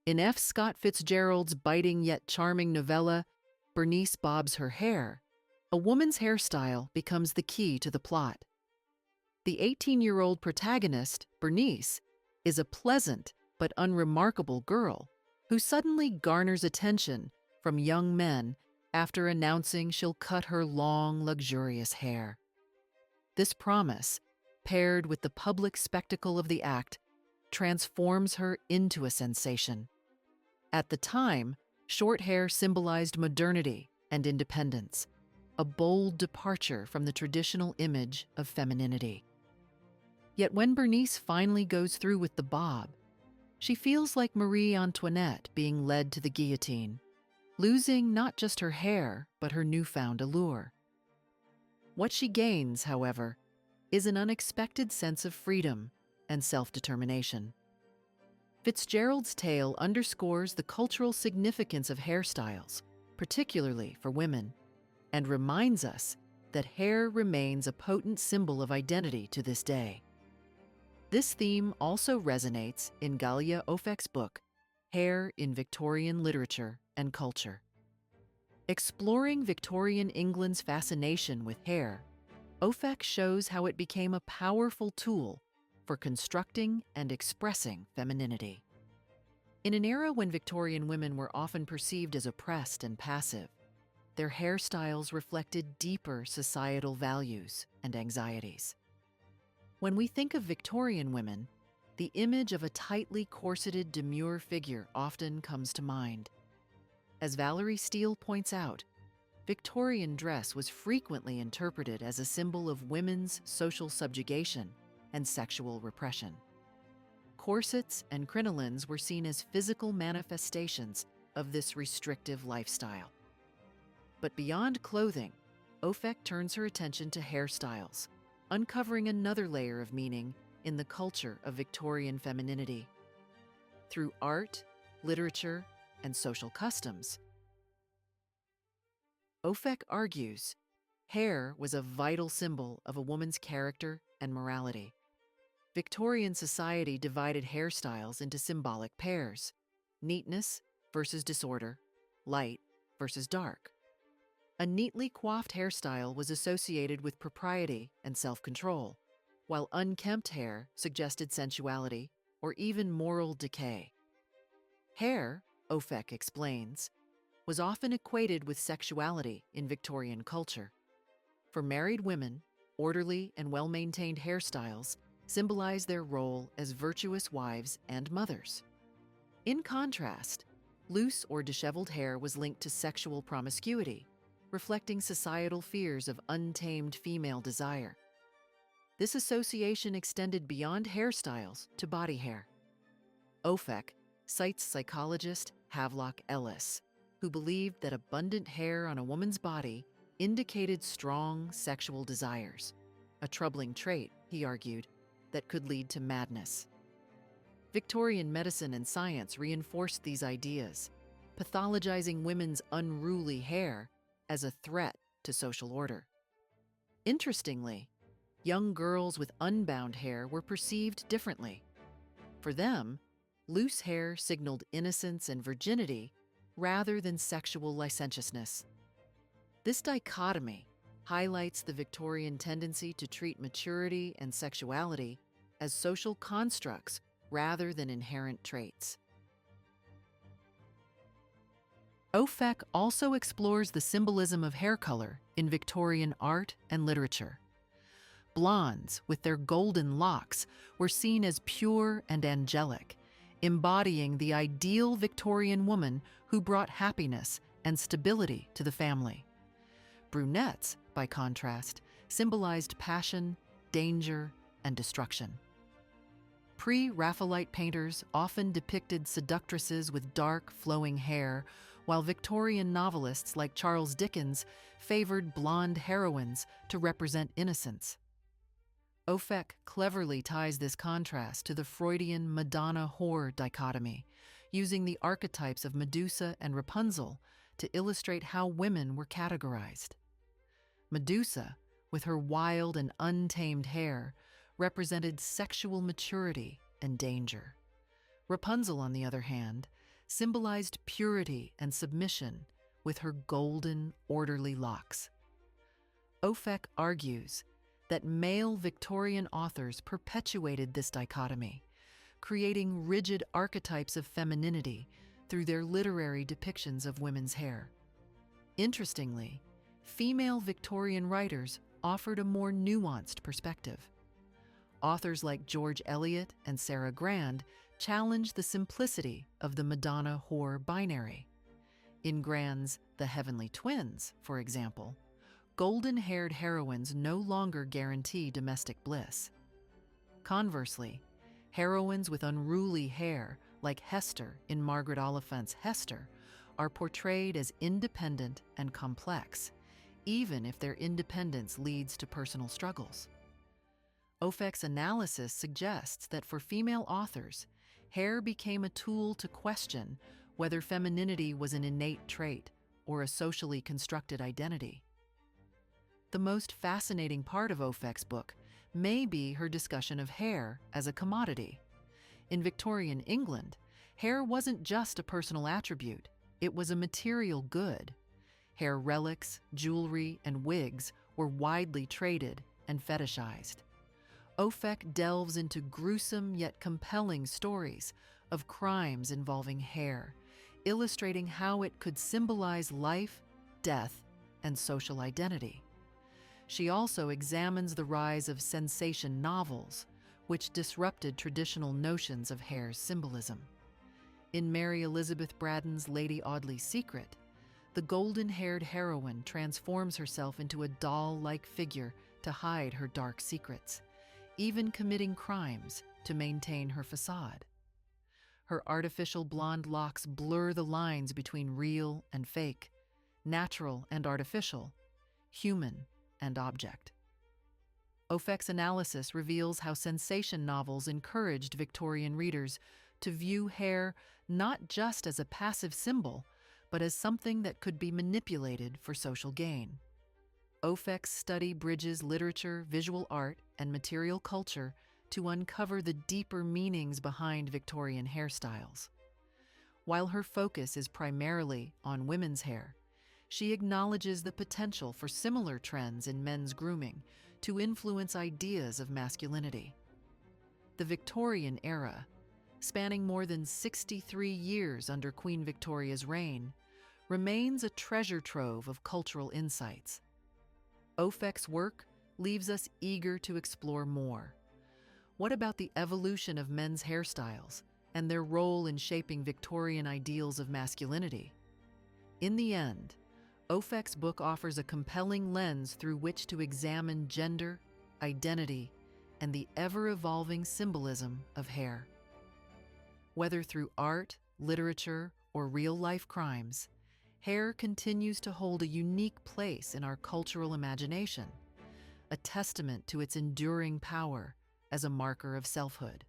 In F. Scott Fitzgerald's biting yet charming novella, Bernice Bobs Her Hair, a woman's hairstyle becomes the key to the plot. The 18-year-old protagonist, Bernice, is a pleasant but unremarkable girl who suddenly garners attention from young men after announcing she'll cut her long, luxurious hair. This promise, paired with the public spectacle of the act, transforms her into a sensation. At the time, short hair symbolized modernity and independence, a bold departure from the traditional image of femininity. Yet when Bernice finally goes through with the bob, she feels like Marie Antoinette being led to the guillotine, losing not just her hair, but her newfound allure. What she gains, however, is an unexpected sense of freedom and self-determination. Fitzgerald's tale underscores the cultural significance of hairstyles, particularly for women, and reminds us that hair remains a potent symbol of identity to this day. This theme also resonates in Galia Ofek's book, Hair in Victorian Literature and Culture. Exploring Victorian England's fascination with hair, Ofek shows how it became a powerful tool for constructing and expressing femininity. In an era when Victorian women were often perceived as oppressed and passive, their hairstyles reflected deeper societal values and anxieties. When we think of Victorian women, the image of a tightly corseted, demure figure often comes to mind. As Valerie Steele points out, Victorian dress was frequently interpreted as a symbol of women's social subjugation and sexual repression. Corsets and crinolines were seen as physical manifestations of this restrictive lifestyle. But beyond clothing, Ofek turns her attention to hairstyles, uncovering another layer of meaning in the culture of Victorian femininity. Through art, literature, and social customs, Ofek argues hair was a vital symbol of a woman's character and morality. Victorian society divided hairstyles into symbolic pairs: neatness versus disorder, light versus dark. A neatly coiffed hairstyle was associated with propriety and self-control, while unkempt hair suggested sensuality or even moral decay. Hair, Ofek explains, was often equated with sexuality in Victorian culture. For married women, orderly and well-maintained hairstyles symbolized their role as virtuous wives and mothers. In contrast, loose or disheveled hair was linked to sexual promiscuity, reflecting societal fears of untamed female desire. This association extended beyond hairstyles to body hair. Ofek cites psychologist Havelock Ellis, who believed that abundant hair on a woman's body indicated strong sexual desires, a troubling trait, he argued, that could lead to madness. Victorian medicine and science reinforced these ideas, pathologizing women's unruly hair as a threat to social order. Interestingly, young girls with unbound hair were perceived differently. For them, loose hair signaled innocence and virginity rather than sexual licentiousness. This dichotomy highlights the Victorian tendency to treat maturity and sexuality as social constructs rather than inherent traits. Ofek also explores the symbolism of hair color in Victorian art and literature. Blondes, with their golden locks, were seen as pure and angelic, embodying the ideal Victorian woman who brought happiness and stability to the family. Brunettes, by contrast, symbolized passion, danger, and destruction. Pre-Raphaelite painters often depicted seductresses with dark, flowing hair, while Victorian novelists like Charles Dickens favored blonde heroines to represent innocence. Ofek cleverly ties this contrast to the Freudian Madonna-whore dichotomy, using the archetypes of Medusa and Rapunzel to illustrate how women were categorized. Medusa, with her wild and untamed hair, represented sexual maturity and danger. Rapunzel, on the other hand, symbolized purity and submission with her golden, orderly locks. Ofek argues that male Victorian authors perpetuated this dichotomy, creating rigid archetypes of femininity through their literary depictions of women's hair. Interestingly, female Victorian writers offered a more nuanced perspective. Authors like George Eliot and Sarah Grand challenged the simplicity of the Madonna-whore binary. In Grand's The Heavenly Twins, for example, golden-haired heroines no longer guarantee domestic bliss. Conversely, heroines with unruly hair, like Hester in Margaret Oliphant's Hester, are portrayed as independent and complex, even if their independence leads to personal struggles. Ofek's analysis suggests that for female authors, hair became a tool to question whether femininity was an innate trait or a socially constructed identity. The most fascinating part of Ofek's book may be her discussion of hair as a commodity. In Victorian England, hair wasn't just a personal attribute, it was a material good. Hair relics, jewelry, and wigs were widely traded and fetishized. Ofek delves into gruesome yet compelling stories of crimes involving hair, illustrating how it could symbolize life, death, and social identity. She also examines the rise of sensation novels, which disrupted traditional notions of hair's symbolism. In Mary Elizabeth Braddon's Lady Audley's Secret, the golden-haired heroine transforms herself into a doll-like figure to hide her dark secrets, even committing crimes to maintain her facade. Her artificial blonde locks blur the lines between real and fake, natural and artificial, human and object. Ofek's analysis reveals how sensation novels encouraged Victorian readers to view hair not just as a passive symbol, but as something that could be manipulated for social gain. Ofek's study bridges literature, visual art, and material culture to uncover the deeper meanings behind Victorian hairstyles. While her focus is primarily on women's hair, she acknowledges the potential for similar trends in men's grooming to influence ideas of masculinity. The Victorian era, spanning more than 63 years under Queen Victoria's reign, remains a treasure trove of cultural insights. Ofek's work leaves us eager to explore more. What about the evolution of men's hairstyles and their role in shaping Victorian ideals of masculinity? In the end, Ofek's book offers a compelling lens through which to examine gender, identity, and the ever-evolving symbolism of hair. Whether through art, literature, or real-life crimes, hair continues to hold a unique place in our cultural imagination, a testament to its enduring power as a marker of selfhood.